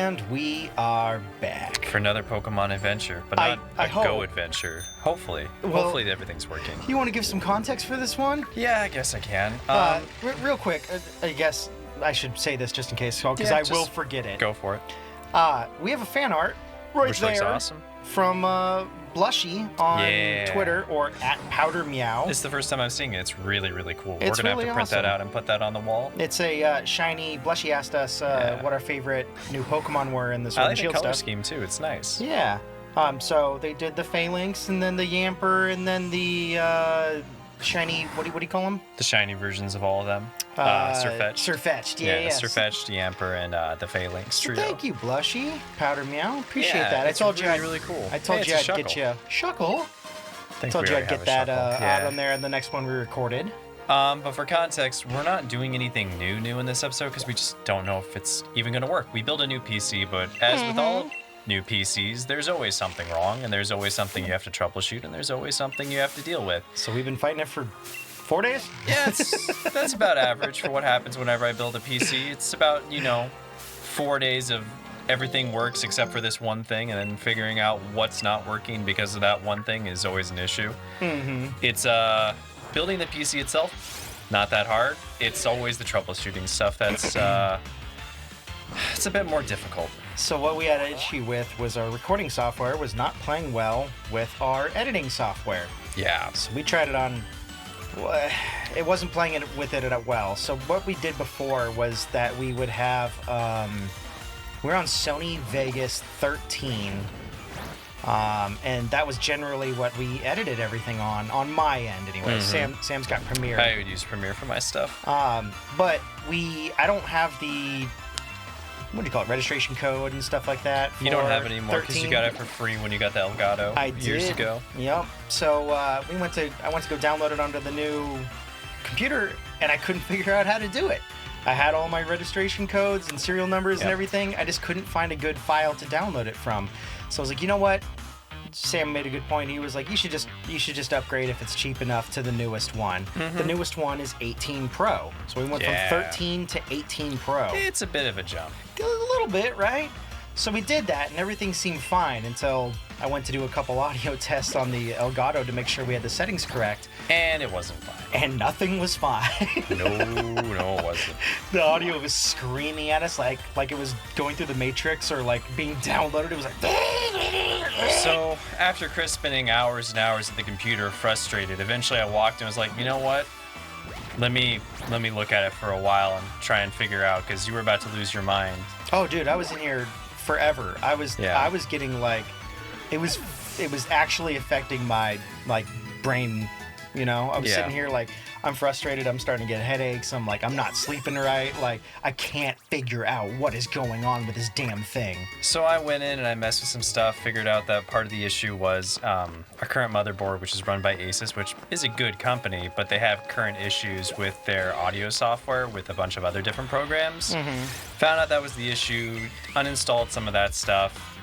And we are back. For another Pokemon adventure, but not I a hope. Go adventure. Hopefully. Well, Hopefully everything's working. You want to give some context for this one? Yeah, I guess I can. Real quick, I guess I should say this just in case, because Yeah, I just will forget it. Go for it. We have a fan art right Which there looks awesome. from Blushy on Twitter or at Powdermeow. It's the first time I've seen it. It's really, really cool. It's We're going to really have to print that awesome. out and put that on the wall. It's a shiny. Blushy asked us what our favorite new Pokemon were in the Sword I and like the Shield color stuff. scheme, too. It's nice. Yeah. So they did the Phalanx and then the Yamper and then the shiny. What do you call them? The shiny versions of all of them. Surfetched. Surfetched. Yeah, Yes. Surfetched, Yamper, and the Phalanx So trio. thank you, Blushy. Powdermeow. Appreciate Yeah, that. I it's told you really, I'd, really cool. I told Hey, you it's a I'd get you Shuckle. I told you I'd get that out on there in the next one we recorded. But for context, we're not doing anything new in this episode because we just don't know if it's even going to work. We build a new PC, but as with all new PCs, there's always something wrong, and there's always something you have to troubleshoot, and there's always something you have to deal with. So we've been fighting it for 4 days? Yeah, that's about average for what happens whenever I build a PC. It's about, 4 days of everything works except for this one thing, and then figuring out what's not working because of that one thing is always an issue. It's building the PC itself, not that hard. It's always the troubleshooting stuff that's it's a bit more difficult. So what we had an issue with was our recording software was not playing well with our editing software. Yeah. So we tried it on. It wasn't playing it with it at well. So what we did before was that we would have. We're on Sony Vegas 13. And that was generally what we edited everything on my end anyway. Sam's got Premiere. I would use Premiere for my stuff. But I don't have the, what do you call it, registration code and stuff like that. You don't have it anymore because 13. you got it for free when you got the Elgato years ago. Yep. So I went to go download it onto the new computer, and I couldn't figure out how to do it. I had all my registration codes and serial numbers and everything. I just couldn't find a good file to download it from. So I was like, you know what? Sam made a good point. He was like, you should just upgrade if it's cheap enough to the newest one. The newest one is 18 Pro. So we went from 13 to 18 Pro. It's a bit of a jump. A little bit, right? So we did that, and everything seemed fine until I went to do a couple audio tests on the Elgato to make sure we had the settings correct. And it wasn't fine. And nothing was fine. No, it wasn't. The audio was screaming at us like it was going through the Matrix or like being downloaded. It was like. So after Chris spending hours and hours at the computer, frustrated, eventually I walked and was like, you know what? Let me look at it for a while and try and figure out, because you were about to lose your mind. Oh, dude, I was in here forever. I was getting like, it was actually affecting my like brain. I was sitting here like, I'm frustrated. I'm starting to get headaches. I'm not sleeping right. Like, I can't figure out what is going on with this damn thing. So I went in and I messed with some stuff, figured out that part of the issue was our current motherboard, which is run by Asus, which is a good company, but they have current issues with their audio software with a bunch of other different programs. Found out that was the issue, uninstalled some of that stuff,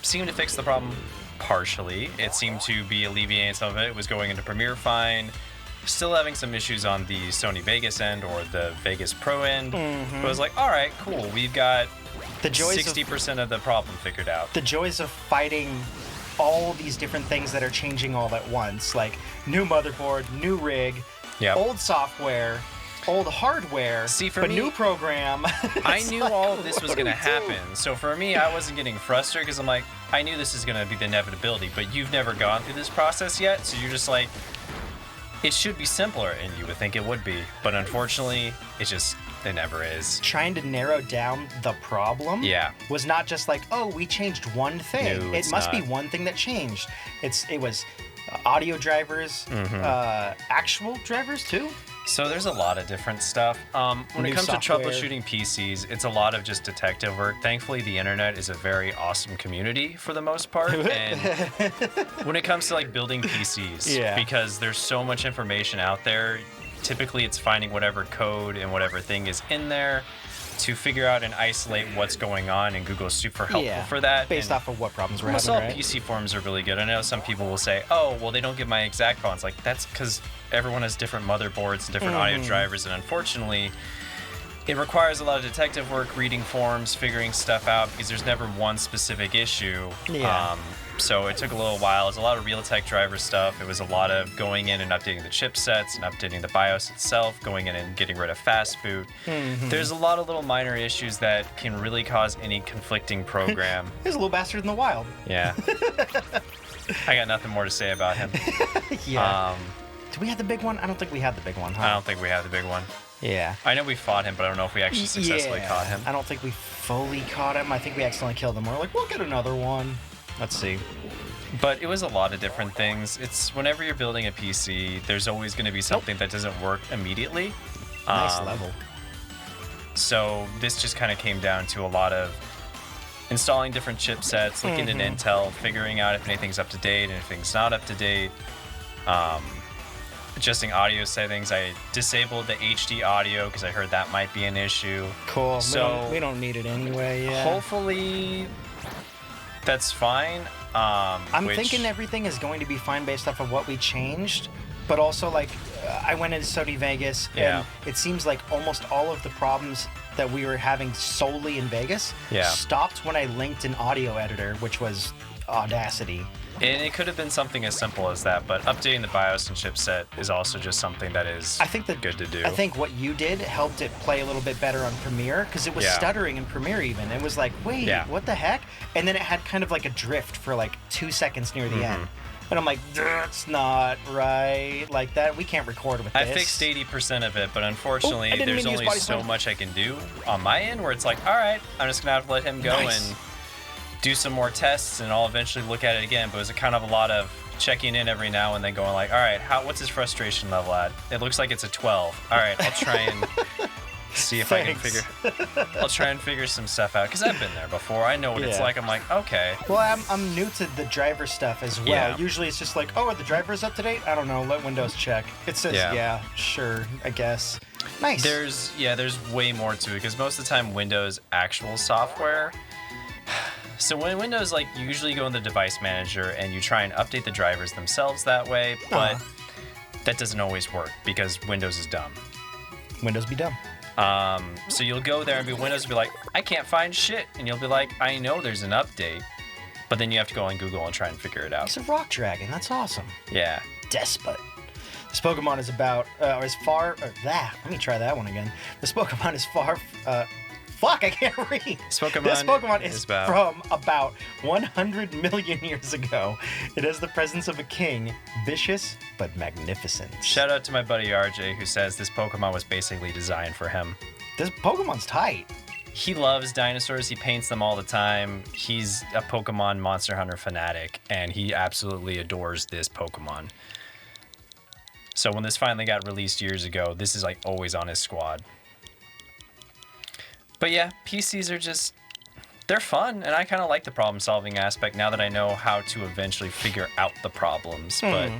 seemed to fix the problem partially. It seemed to be alleviating some of it. It was going into Premiere fine. Still having some issues on the Sony Vegas end or the Vegas Pro end. But I was like, all right, cool. We've got the joys 60% of the problem figured out. The joys of fighting all these different things that are changing all at once, like new motherboard, new rig, old software, old hardware, but new program. I knew all of this was going to happen. So for me, I wasn't getting frustrated because I'm like, I knew this is going to be the inevitability, but you've never gone through this process yet. So you're just like, it should be simpler, and you would think it would be. But unfortunately, it never is. Trying to narrow down the problem was not just like, oh, we changed one thing. No, it must be one thing that changed. It was audio drivers, actual drivers too. So there's a lot of different stuff. When it comes to troubleshooting PCs, it's a lot of just detective work. Thankfully, the internet is a very awesome community for the most part. And when it comes to like building PCs, because there's so much information out there, typically it's finding whatever code and whatever thing is in there to figure out and isolate what's going on, and Google's super helpful for that. Based off of what problems we're having, right? PC forums are really good. I know some people will say, oh, well, they don't give my exact problems. Like, that's because everyone has different motherboards and different audio drivers, and unfortunately, it requires a lot of detective work, reading forums, figuring stuff out, because there's never one specific issue. Yeah. So it took a little while. It was a lot of Realtek driver stuff. It was a lot of going in and updating the chipsets and updating the BIOS itself, going in and getting rid of fast boot. There's a lot of little minor issues that can really cause any conflicting program. He's a little bastard in the wild. Yeah. I got nothing more to say about him. Yeah. Did we have the big one? I don't think we had the big one, huh? I don't think we have the big one. Yeah. I know we fought him, but I don't know if we actually successfully caught him. I don't think we fully caught him. I think we accidentally killed him. We're like, we'll get another one. Let's see. But it was a lot of different things. It's whenever you're building a PC, there's always going to be something that doesn't work immediately. Nice level. So this just kind of came down to a lot of installing different chipsets, looking at Intel, figuring out if anything's up to date and if anything's not up to date. Adjusting audio settings. I disabled the HD audio because I heard that might be an issue. Cool. So we don't need it anyway. Yeah. Hopefully that's fine. I'm thinking everything is going to be fine based off of what we changed, but also like I went into Sony Vegas and it seems like almost all of the problems that we were having solely in Vegas stopped when I linked an audio editor, which was Audacity. And it could have been something as simple as that, but updating the BIOS and chipset is also just something that is good to do. I think what you did helped it play a little bit better on Premiere, because it was stuttering in Premiere even. It was like, wait, what the heck? And then it had kind of like a drift for like 2 seconds near the end. And I'm like, that's not right. Like that, we can't record with this. I fixed 80% of it, but unfortunately, there's only so much I can do on my end where it's like, all right, I'm just going to have to let him go and do some more tests, and I'll eventually look at it again. But it was a kind of a lot of checking in every now and then, going like, all right, what's his frustration level at? It looks like it's a 12. All right, I'll try and see if I can figure some stuff out, because I've been there before. I know what it's like. I'm like, okay. Well, I'm new to the driver stuff as well. Yeah. Usually it's just like, oh, are the drivers up to date? I don't know. Let Windows check. It says, sure, I guess. Nice. There's way more to it, because most of the time Windows actual software. So when Windows, like, you usually go in the device manager and you try and update the drivers themselves that way, but that doesn't always work because Windows is dumb. Windows be dumb. So you'll go there and Windows will be like, I can't find shit. And you'll be like, I know there's an update. But then you have to go on Google and try and figure it out. He's a rock dragon. That's awesome. Yeah. Despot. This Pokemon is about, let me try that one again. This Pokemon is I can't read. This Pokemon is from about 100 million years ago. It has the presence of a king, vicious but magnificent. Shout out to my buddy RJ, who says this Pokemon was basically designed for him. This Pokemon's tight. He loves dinosaurs. He paints them all the time. He's a Pokemon Monster Hunter fanatic, and he absolutely adores this Pokemon. So when this finally got released years ago, this is like always on his squad. But yeah, PCs are they're fun, and I kind of like the problem-solving aspect now that I know how to eventually figure out the problems. But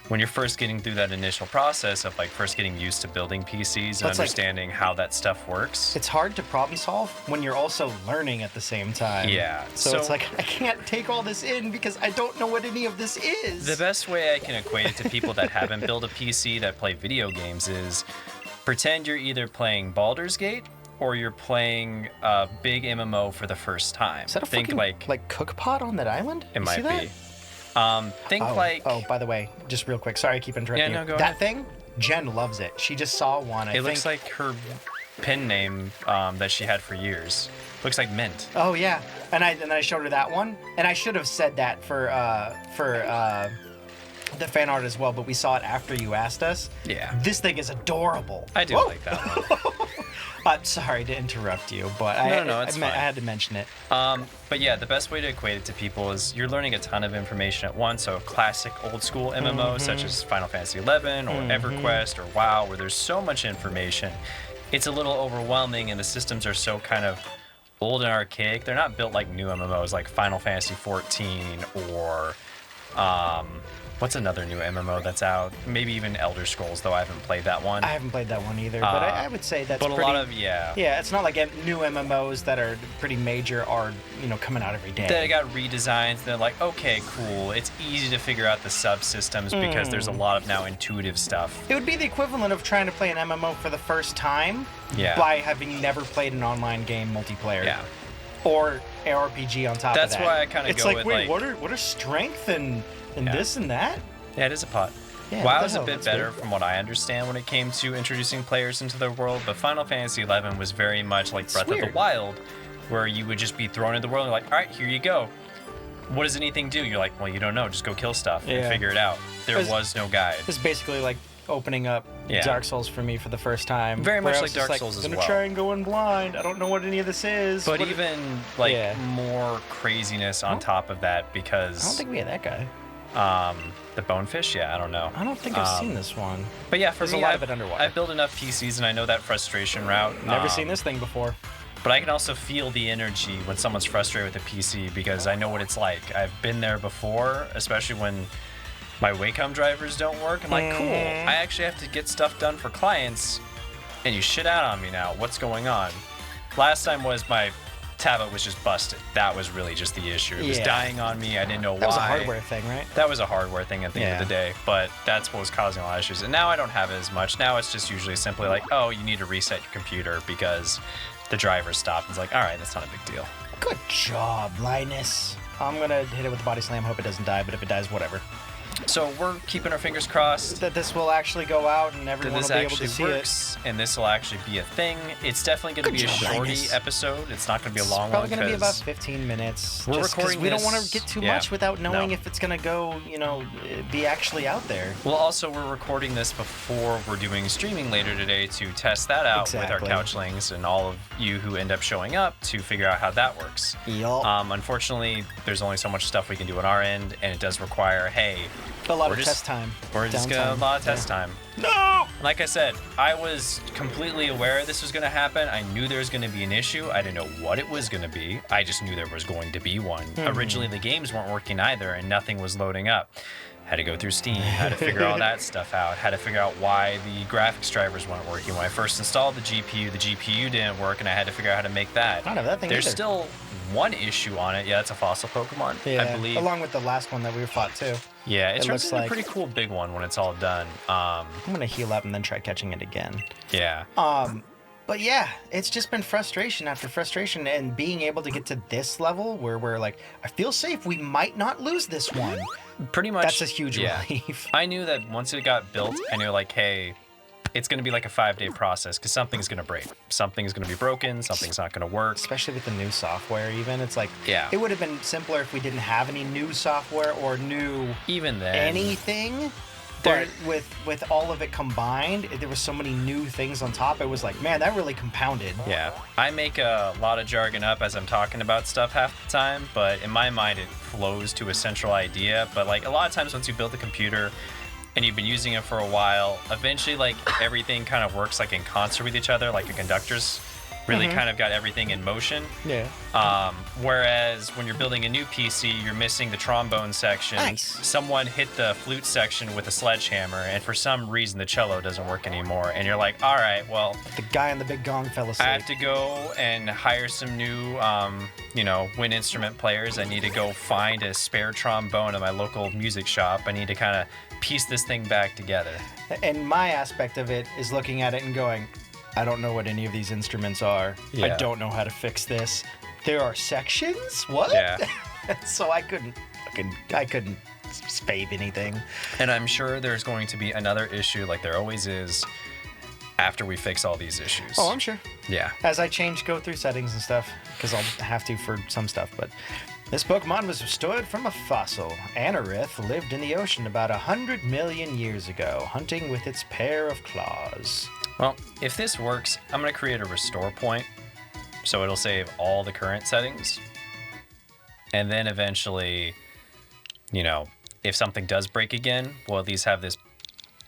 when you're first getting through that initial process of like first getting used to building PCs and understanding how that stuff works. It's hard to problem-solve when you're also learning at the same time. Yeah. So it's like, I can't take all this in because I don't know what any of this is. The best way I can equate it to people that haven't built a PC that play video games is pretend you're either playing Baldur's Gate or you're playing a big MMO for the first time. Is that a fucking, like cookpot on that island? It might be. Oh, by the way, just real quick. Sorry, I keep interrupting you. Go that ahead. Thing, Jen loves it. She just saw one. It looks like her pen name that she had for years. Looks like Mint. Oh yeah, and I showed her that one, and I should have said that for the fan art as well, but we saw it after you asked us. Yeah. This thing is adorable. I do like that one. I'm sorry to interrupt you, but I had to mention it. But yeah, the best way to equate it to people is you're learning a ton of information at once. So classic old school MMOs such as Final Fantasy XI or EverQuest or WoW, where there's so much information, it's a little overwhelming, and the systems are so kind of old and archaic. They're not built like new MMOs like Final Fantasy XIV or What's another new MMO that's out? Maybe even Elder Scrolls, though I haven't played that one. I haven't played that one either, but I would say that's but a pretty, lot of, yeah. Yeah, it's not like new MMOs that are pretty major are, coming out every day. They got redesigns. They're like, okay, cool. It's easy to figure out the subsystems because there's a lot of now intuitive stuff. It would be the equivalent of trying to play an MMO for the first time by having never played an online game multiplayer. Yeah. Or ARPG on top of that. That's why I kind of go with, wait, what are strength and this and that? Yeah, it is a pot. Yeah, WoW's a bit better from what I understand when it came to introducing players into their world, but Final Fantasy XI was very much like Breath of the Wild, where you would just be thrown in the world and like, all right, here you go. What does anything do? You're like, well, you don't know. Just go kill stuff and figure it out. There was no guide. It's basically like opening up Dark Souls for me for the first time. Very much like Dark Souls as well. I'm gonna try and go in blind. I don't know what any of this is. But even more craziness on top of that because I don't think we had that guy. The Bonefish, I don't know. I don't think I've seen this one. But yeah, for There's me, a lot of it underwater. I've built enough PCs and I know that frustration route. Never seen this thing before. But I can also feel the energy when someone's frustrated with a PC because I know what it's like. I've been there before, especially when my Wacom drivers don't work. I'm like, cool, I actually have to get stuff done for clients, and you shit out on me now. What's going on? Last time was my tablet was just busted. That was really just the issue. It was dying on me. I didn't know why. That was a hardware thing, right? That was a hardware thing at the end of the day, but that's what was causing a lot of issues. And now I don't have it as much. Now it's just usually simply like, oh, you need to reset your computer because the driver stopped. It's like, all right, that's not a big deal. Good job, Linus. I'm going to hit it with the body slam. Hope it doesn't die, but if it dies, whatever. So we're keeping our fingers crossed that this will actually go out and everyone will be able to see it. And this will actually be a thing. It's definitely going to be a shorty episode. It's not going to be a long one. It's probably going to be about 15 minutes. We're recording we don't want to get too much without knowing if it's going to go, be actually out there. Well, also, we're recording this before we're doing streaming later today to test that out with our couchlings and all of you who end up showing up to figure out how that works. Unfortunately, there's only so much stuff we can do on our end, and it does require, a lot of test time. We're just going to a lot of test time. No! Like I said, I was completely aware this was going to happen. I knew there was going to be an issue. I didn't know what it was going to be. I just knew there was going to be one. Originally, the games weren't working either, and nothing was loading up. Had to go through Steam, had to figure all that stuff out, had to figure out why the graphics drivers weren't working. When I first installed the GPU didn't work, and I had to figure out how to make that. I don't know that thing There's either. Still one issue on it. Yeah, it's a fossil Pokemon, I believe. Along with the last one that we fought, too. Yeah, it turns into a pretty cool big one when it's all done. I'm going to heal up and then try catching it again. Yeah. But yeah, it's just been frustration after frustration, and being able to get to this level where we're like, I feel safe, we might not lose this one. Pretty much. That's a huge relief. I knew that once it got built, I knew like, hey, it's going to be like a 5-day process because something's going to break. Something's going to be broken. Something's not going to work. Especially with the new software even. It's like, it would have been simpler if we didn't have any new software or new anything. But with all of it combined, there was so many new things on top. It was like, man, that really compounded. Yeah. I make a lot of jargon up as I'm talking about stuff half the time, but in my mind, it flows to a central idea. But like a lot of times once you build the computer and you've been using it for a while, eventually like everything kind of works like in concert with each other, like a conductor's really kind of got everything in motion. Yeah. Whereas when you're building a new PC, you're missing the trombone section. Nice. Someone hit the flute section with a sledgehammer, and for some reason the cello doesn't work anymore. And you're like, all right, well, the guy on the big gong fell asleep. I have to go and hire some new, wind instrument players. I need to go find a spare trombone at my local music shop. I need to kind of piece this thing back together. And my aspect of it is looking at it and going, I don't know what any of these instruments are. Yeah. I don't know how to fix this. There are sections? What? Yeah. So I couldn't spade anything. And I'm sure there's going to be another issue, like there always is, after we fix all these issues. Oh, I'm sure. Yeah. As I go through settings and stuff, because I'll have to for some stuff. But this Pokemon was restored from a fossil. Anorith lived in the ocean about 100 million years ago, hunting with its pair of claws. Well, if this works, I'm going to create a restore point, so it'll save all the current settings. And then eventually, if something does break again, we'll at least have this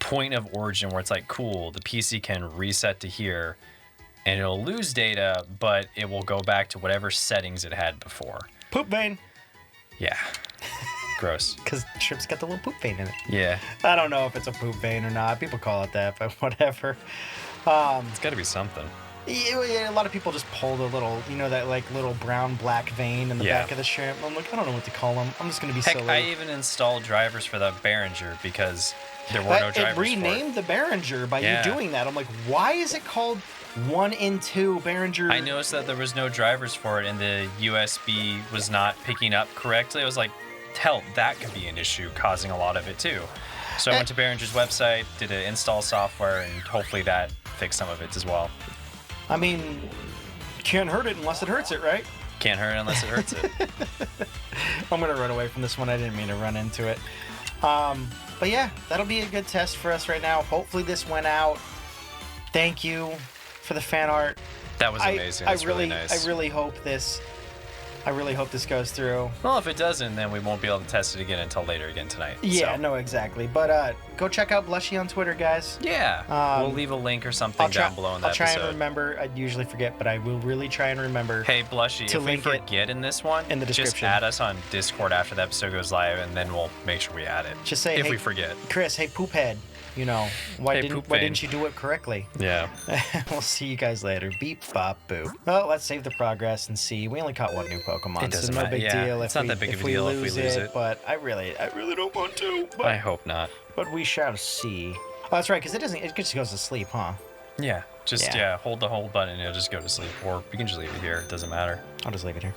point of origin where it's like, cool, the PC can reset to here, and it'll lose data, but it will go back to whatever settings it had before. Poop vein. Yeah. Gross. Because shrimp's got the little poop vein in it. Yeah. I don't know if it's a poop vein or not. People call it that, but whatever. It's got to be something. Yeah, a lot of people just pull the little, that like little brown black vein in the back of the shrimp. I'm like, I don't know what to call them. I'm just gonna be silly. I even installed drivers for the Behringer because there were no drivers. It renamed the Behringer by you doing that. I'm like, why is it called 1 and 2 Behringer? I noticed that there was no drivers for it, and the USB was not picking up correctly. I was like, hell, that could be an issue causing a lot of it too. So I went to Behringer's website, did an install software, and hopefully that fixed some of it as well. I mean, can't hurt it unless it hurts it, right? Can't hurt it unless it hurts it. I'm going to run away from this one. I didn't mean to run into it. But yeah, that'll be a good test for us right now. Hopefully this went out. Thank you for the fan art. That was amazing. That's really nice. I really hope this goes through. Well, if it doesn't, then we won't be able to test it again until later again tonight. Yeah, no, exactly. But go check out Blushy on Twitter, guys. Yeah. We'll leave a link or something down below in that episode. I'll try and remember. I usually forget, but I will really try and remember. Hey, Blushy, if we forget in this one, in the description, just add us on Discord after the episode goes live, and then we'll make sure we add it. Just say, if we forget. Chris, hey, poophead. Why didn't you do it correctly? Yeah. We'll see you guys later. Beep, bop, boo. Well, let's save the progress and see. We only caught 1 new Pokemon. It doesn't so no matter. big deal. It's not that big of a deal if we lose it. But I really don't want to. But, I hope not. But we shall see. Oh, that's right, because it just goes to sleep, huh? Yeah. Just hold the hold button and it'll just go to sleep. Or you can just leave it here. It doesn't matter. I'll just leave it here.